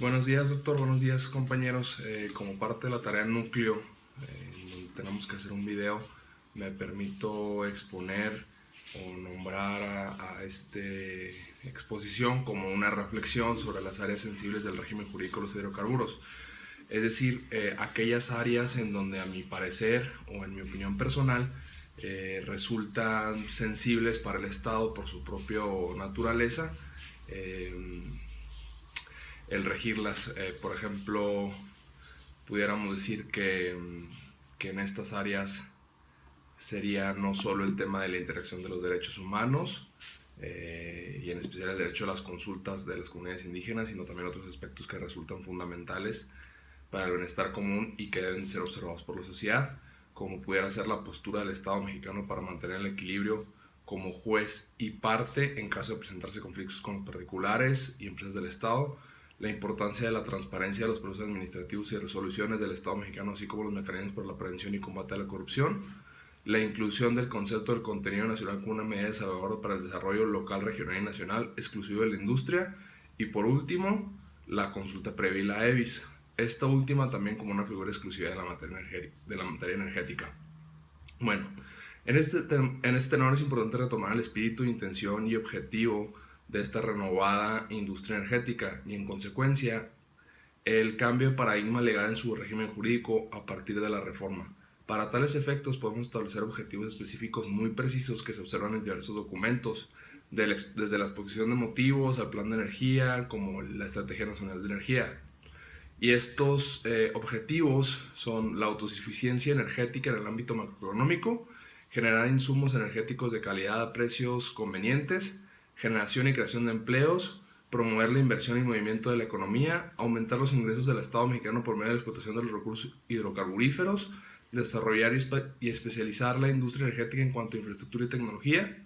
Buenos días, doctor. Buenos días, compañeros. Como parte de la tarea núcleo, donde tenemos que hacer un video, me permito exponer o nombrar a esta exposición como una reflexión sobre las áreas sensibles del régimen jurídico de los hidrocarburos. Es decir, aquellas áreas en donde, a mi parecer o en mi opinión personal, resultan sensibles para el Estado por su propia naturaleza. El regirlas. Por ejemplo, pudiéramos decir que en estas áreas sería no solo el tema de la interacción de los derechos humanos, y en especial el derecho a las consultas de las comunidades indígenas, sino también otros aspectos que resultan fundamentales para el bienestar común y que deben ser observados por la sociedad, como pudiera ser la postura del Estado mexicano para mantener el equilibrio como juez y parte en caso de presentarse conflictos con los particulares y empresas del Estado, la importancia de la transparencia de los procesos administrativos y resoluciones del Estado mexicano, así como los mecanismos para la prevención y combate a la corrupción, la inclusión del concepto del contenido nacional como una medida de salvaguarda para el desarrollo local, regional y nacional exclusivo de la industria, y por último, la consulta previa y la EBIS, esta última también como una figura exclusiva de la materia energética. Bueno, en este tenor es importante retomar el espíritu, intención y objetivo de esta renovada industria energética y, en consecuencia, el cambio de paradigma legal en su régimen jurídico a partir de la reforma. Para tales efectos podemos establecer objetivos específicos muy precisos que se observan en diversos documentos, desde la exposición de motivos al plan de energía como la Estrategia Nacional de Energía. Y estos objetivos son la autosuficiencia energética en el ámbito macroeconómico, generar insumos energéticos de calidad a precios convenientes, generación y creación de empleos, promover la inversión y movimiento de la economía, aumentar los ingresos del Estado mexicano por medio de la explotación de los recursos hidrocarburíferos, desarrollar y especializar la industria energética en cuanto a infraestructura y tecnología.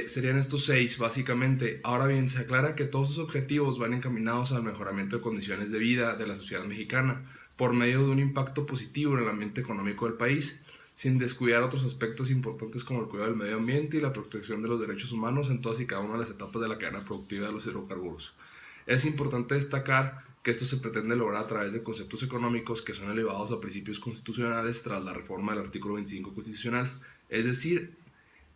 Serían estos 6 básicamente. Ahora bien, se aclara que todos estos objetivos van encaminados al mejoramiento de condiciones de vida de la sociedad mexicana por medio de un impacto positivo en el ambiente económico del país, sin descuidar otros aspectos importantes como el cuidado del medio ambiente y la protección de los derechos humanos en todas y cada una de las etapas de la cadena productiva de los hidrocarburos. Es importante destacar que esto se pretende lograr a través de conceptos económicos que son elevados a principios constitucionales tras la reforma del artículo 25 constitucional, es decir,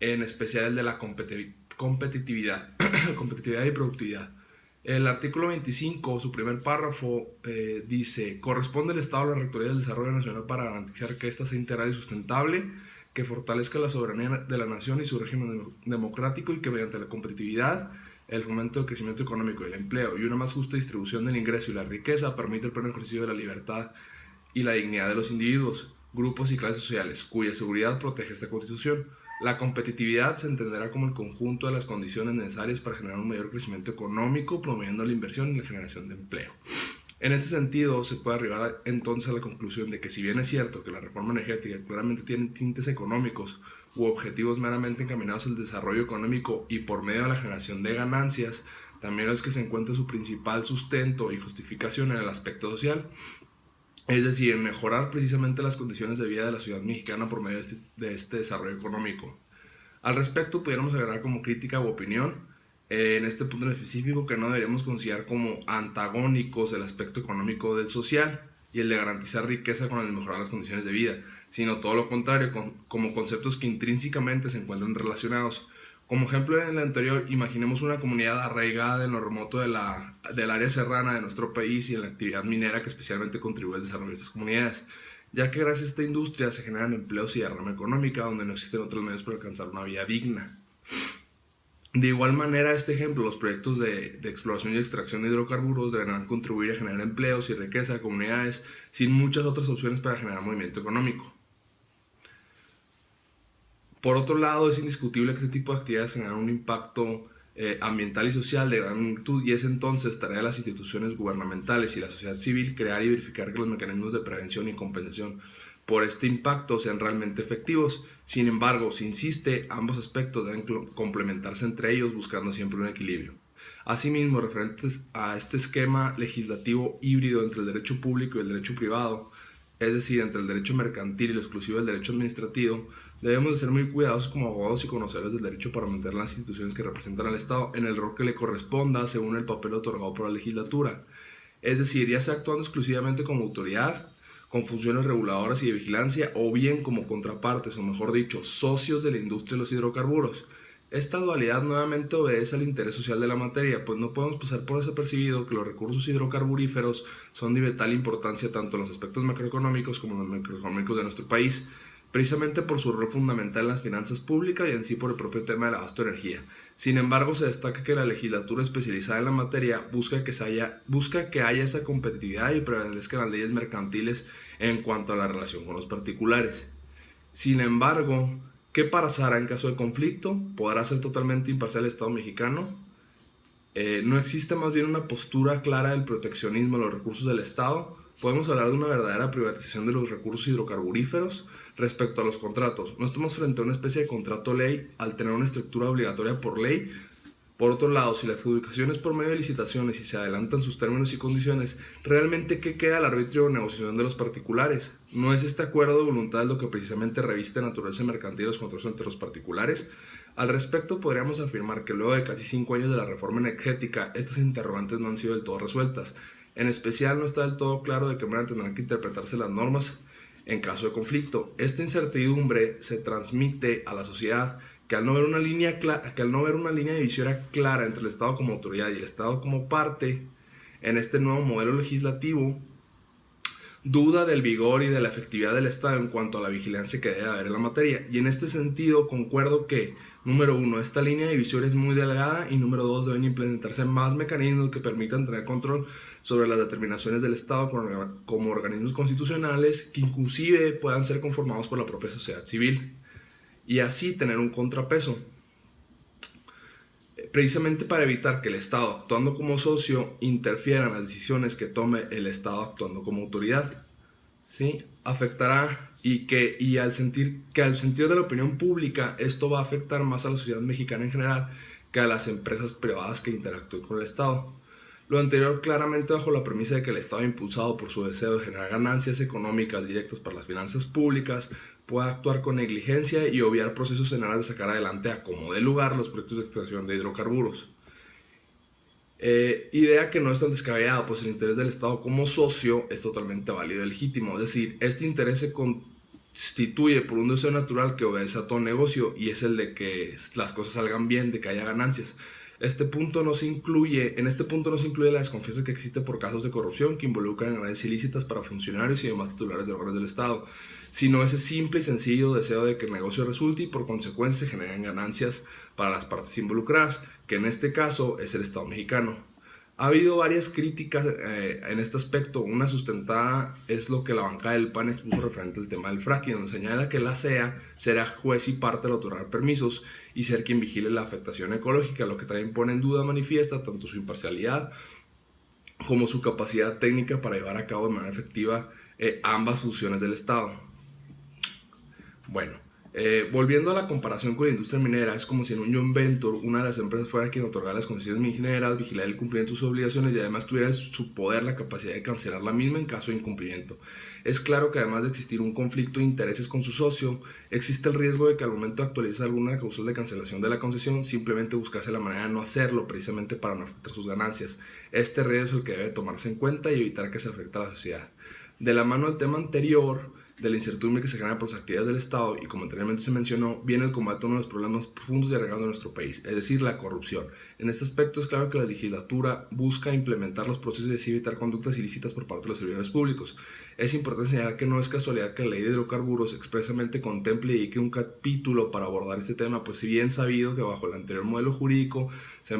en especial el de la competitividad, competitividad y productividad. El artículo 25, su primer párrafo, dice: corresponde al Estado la Rectoría del Desarrollo Nacional para garantizar que ésta sea integral y sustentable, que fortalezca la soberanía de la nación y su régimen democrático, y que mediante la competitividad, el fomento del crecimiento económico y el empleo y una más justa distribución del ingreso y la riqueza permite el pleno ejercicio de la libertad y la dignidad de los individuos, grupos y clases sociales, cuya seguridad protege esta Constitución. La competitividad se entenderá como el conjunto de las condiciones necesarias para generar un mayor crecimiento económico, promoviendo la inversión y la generación de empleo. En este sentido, se puede arribar entonces a la conclusión de que, si bien es cierto que la reforma energética claramente tiene tintes económicos u objetivos meramente encaminados al desarrollo económico y por medio de la generación de ganancias, también es que se encuentra su principal sustento y justificación en el aspecto social, es decir, en mejorar precisamente las condiciones de vida de la ciudad mexicana por medio de este desarrollo económico. Al respecto, pudiéramos agregar como crítica u opinión, en este punto en específico, que no deberíamos considerar como antagónicos el aspecto económico del social y el de garantizar riqueza con el de mejorar las condiciones de vida, sino todo lo contrario, como conceptos que intrínsecamente se encuentran relacionados. Como ejemplo en el anterior, imaginemos una comunidad arraigada en lo remoto del área serrana de nuestro país y en la actividad minera que especialmente contribuye al desarrollo de estas comunidades, ya que gracias a esta industria se generan empleos y derrama económica donde no existen otros medios para alcanzar una vida digna. De igual manera, este ejemplo, los proyectos de exploración y extracción de hidrocarburos deberán contribuir a generar empleos y riqueza a comunidades sin muchas otras opciones para generar movimiento económico. Por otro lado, es indiscutible que este tipo de actividades generan un impacto ambiental y social de gran magnitud, y es entonces tarea de las instituciones gubernamentales y la sociedad civil crear y verificar que los mecanismos de prevención y compensación por este impacto sean realmente efectivos. Sin embargo, se insiste, ambos aspectos deben complementarse entre ellos buscando siempre un equilibrio. Asimismo, referentes a este esquema legislativo híbrido entre el derecho público y el derecho privado, es decir, entre el derecho mercantil y lo exclusivo del derecho administrativo, debemos de ser muy cuidadosos como abogados y conocedores del derecho para mantener las instituciones que representan al Estado en el rol que le corresponda según el papel otorgado por la legislatura. es decir, ya sea actuando exclusivamente como autoridad, con funciones reguladoras y de vigilancia, o bien como contrapartes, o mejor dicho, socios de la industria de los hidrocarburos. Esta dualidad nuevamente obedece al interés social de la materia, pues no podemos pasar por desapercibido que los recursos hidrocarburíferos son de vital importancia tanto en los aspectos macroeconómicos como en los microeconómicos de nuestro país, precisamente por su rol fundamental en las finanzas públicas y en sí por el propio tema del abasto de energía. Sin embargo, se destaca que la legislatura especializada en la materia busca que haya esa competitividad y prevalezcan las leyes mercantiles en cuanto a la relación con los particulares. Sin embargo, ¿qué pasará en caso de conflicto? ¿Podrá ser totalmente imparcial el Estado mexicano? No existe más bien una postura clara del proteccionismo de los recursos del Estado. Podemos hablar de una verdadera privatización de los recursos hidrocarburíferos. Respecto a los contratos, no estamos frente a una especie de contrato ley al tener una estructura obligatoria por ley. Por otro lado, si la adjudicación es por medio de licitaciones y se adelantan sus términos y condiciones, ¿realmente qué queda al arbitrio o negociación de los particulares? ¿No es este acuerdo de voluntad lo que precisamente reviste naturaleza mercantil los contratos entre los particulares? Al respecto, podríamos afirmar que luego de casi 5 años de la reforma energética, estas interrogantes no han sido del todo resueltas. En especial, no está del todo claro de qué manera tendrán que interpretarse las normas en caso de conflicto. Esta incertidumbre se transmite a la sociedad que al no ver una línea divisoria clara entre el Estado como autoridad y el Estado como parte en este nuevo modelo legislativo, duda del vigor y de la efectividad del Estado en cuanto a la vigilancia que debe haber en la materia. Y en este sentido concuerdo que, número 1, esta línea divisoria es muy delgada y número 2, deben implementarse más mecanismos que permitan tener control sobre las determinaciones del Estado como organismos constitucionales que inclusive puedan ser conformados por la propia sociedad civil y así tener un contrapeso, precisamente para evitar que el Estado actuando como socio interfiera en las decisiones que tome el Estado actuando como autoridad. ¿Sí? Afectará y al sentir de la opinión pública esto va a afectar más a la sociedad mexicana en general que a las empresas privadas que interactúen con el Estado. Lo anterior claramente bajo la premisa de que el Estado, impulsado por su deseo de generar ganancias económicas directas para las finanzas públicas, pueda actuar con negligencia y obviar procesos en aras de sacar adelante a como dé lugar los proyectos de extracción de hidrocarburos. Idea que no es tan descabellada, pues el interés del Estado como socio es totalmente válido y legítimo. Es decir, este interés se constituye por un deseo natural que obedece a todo negocio y es el de que las cosas salgan bien, de que haya ganancias. En este punto no se incluye la desconfianza que existe por casos de corrupción que involucran ganancias ilícitas para funcionarios y demás titulares de órganos del Estado, sino ese simple y sencillo deseo de que el negocio resulte y por consecuencia se generen ganancias para las partes involucradas, que en este caso es el Estado mexicano. Ha habido varias críticas en este aspecto. Una sustentada es lo que la bancada del PAN expuso referente al tema del fracking, donde señala que la CEA será juez y parte al otorgar permisos y ser quien vigile la afectación ecológica, lo que también pone en duda manifiesta tanto su imparcialidad como su capacidad técnica para llevar a cabo de manera efectiva ambas funciones del Estado. Bueno, volviendo a la comparación con la industria minera, es como si en un joint venture una de las empresas fuera quien otorgara las concesiones mineras, vigilar el cumplimiento de sus obligaciones y además tuviera en su poder la capacidad de cancelar la misma en caso de incumplimiento. Es claro que además de existir un conflicto de intereses con su socio, existe el riesgo de que al momento de actualizar alguna causal de cancelación de la concesión simplemente buscase la manera de no hacerlo precisamente para no afectar sus ganancias. Este riesgo es el que debe tomarse en cuenta y evitar que se afecte a la sociedad. De la mano del tema anterior, de la incertidumbre que se genera por las actividades del Estado y como anteriormente se mencionó, viene el combate a uno de los problemas profundos y arraigados de nuestro país, es decir, la corrupción. En este aspecto es claro que la legislatura busca implementar los procesos y así evitar conductas ilícitas por parte de los servidores públicos. Es importante señalar que no es casualidad que la ley de hidrocarburos expresamente contemple y dedique un capítulo para abordar este tema, pues si bien sabido que bajo el anterior modelo jurídico se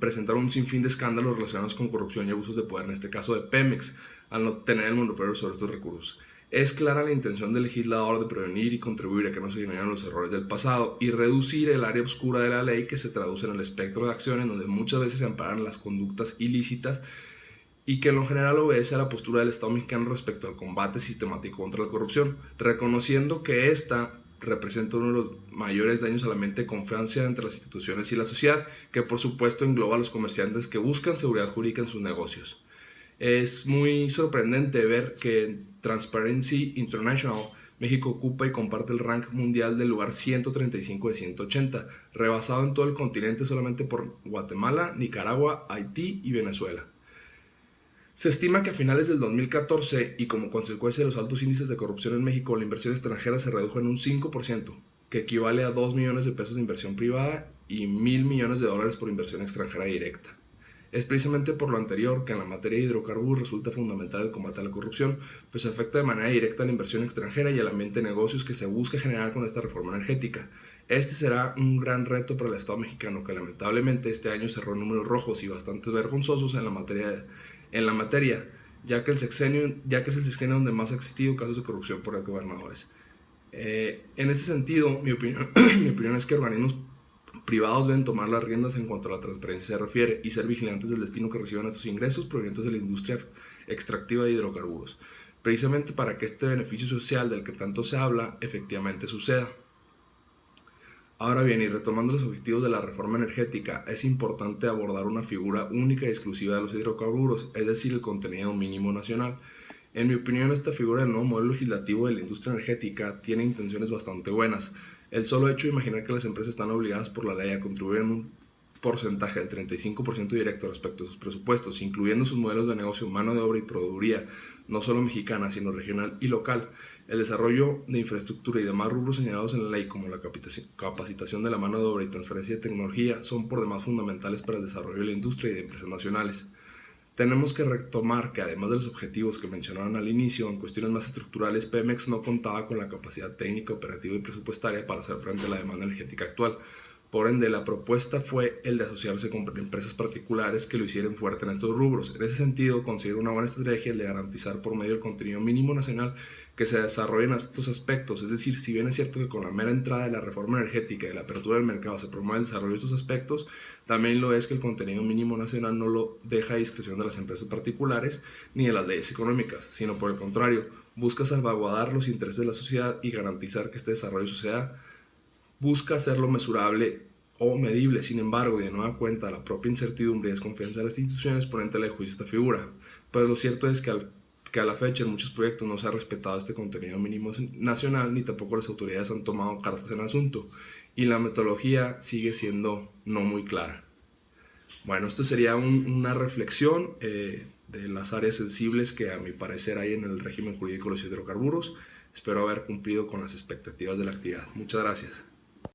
presentaron un sinfín de escándalos relacionados con corrupción y abusos de poder, en este caso de Pemex, al no tener el monopolio sobre estos recursos. Es clara la intención del legislador de prevenir y contribuir a que no se generen los errores del pasado y reducir el área oscura de la ley que se traduce en el espectro de acciones donde muchas veces se amparan las conductas ilícitas y que en lo general obedece a la postura del Estado mexicano respecto al combate sistemático contra la corrupción, reconociendo que esta representa uno de los mayores daños a la mente de confianza entre las instituciones y la sociedad, que por supuesto engloba a los comerciantes que buscan seguridad jurídica en sus negocios. Es muy sorprendente ver que en Transparency International México ocupa y comparte el rank mundial del lugar 135 de 180, rebasado en todo el continente solamente por Guatemala, Nicaragua, Haití y Venezuela. Se estima que a finales del 2014 y como consecuencia de los altos índices de corrupción en México, la inversión extranjera se redujo en un 5%, que equivale a 2 millones de pesos de inversión privada y 1.000 millones de dólares por inversión extranjera directa. Es precisamente por lo anterior que en la materia de hidrocarburos resulta fundamental el combate a la corrupción, pues afecta de manera directa a la inversión extranjera y al ambiente de negocios que se busca generar con esta reforma energética. Este será un gran reto para el Estado mexicano, que lamentablemente este año cerró números rojos y bastante vergonzosos en la materia, ya que es el sexenio donde más ha existido casos de corrupción por gobernadores. En ese sentido, mi opinión, mi opinión es que organismos privados deben tomar las riendas en cuanto a la transparencia se refiere y ser vigilantes del destino que reciban estos ingresos provenientes de la industria extractiva de hidrocarburos, precisamente para que este beneficio social del que tanto se habla efectivamente suceda. Ahora bien, y retomando los objetivos de la reforma energética, es importante abordar una figura única y exclusiva de los hidrocarburos, es decir, el contenido mínimo nacional. En mi opinión, esta figura del nuevo modelo legislativo de la industria energética tiene intenciones bastante buenas. El solo hecho de imaginar que las empresas están obligadas por la ley a contribuir en un porcentaje del 35% directo respecto a sus presupuestos, incluyendo sus modelos de negocio, mano de obra y proveeduría, no solo mexicana, sino regional y local, el desarrollo de infraestructura y demás rubros señalados en la ley, como la capacitación de la mano de obra y transferencia de tecnología, son por demás fundamentales para el desarrollo de la industria y de empresas nacionales. Tenemos que retomar que además de los objetivos que mencionaron al inicio, en cuestiones más estructurales, Pemex no contaba con la capacidad técnica, operativa y presupuestaria para hacer frente a la demanda energética actual. Por ende, la propuesta fue el de asociarse con empresas particulares que lo hicieran fuerte en estos rubros. En ese sentido, considero una buena estrategia el de garantizar por medio del contenido mínimo nacional que se desarrollen estos aspectos. Es decir, si bien es cierto que con la mera entrada de la reforma energética y de la apertura del mercado se promueve el desarrollo de estos aspectos, también lo es que el contenido mínimo nacional no lo deja a discreción de las empresas particulares ni de las leyes económicas, sino por el contrario, busca salvaguardar los intereses de la sociedad y garantizar que este desarrollo suceda. Busca hacerlo mesurable o medible. Sin embargo, y de nueva cuenta, la propia incertidumbre y desconfianza de las instituciones ponen en tela de juicio esta figura. Pero lo cierto es que a la fecha en muchos proyectos no se ha respetado este contenido mínimo nacional, ni tampoco las autoridades han tomado cartas en el asunto, y la metodología sigue siendo no muy clara. Bueno, esto sería una reflexión de las áreas sensibles que a mi parecer hay en el régimen jurídico de los hidrocarburos. Espero haber cumplido con las expectativas de la actividad. Muchas gracias.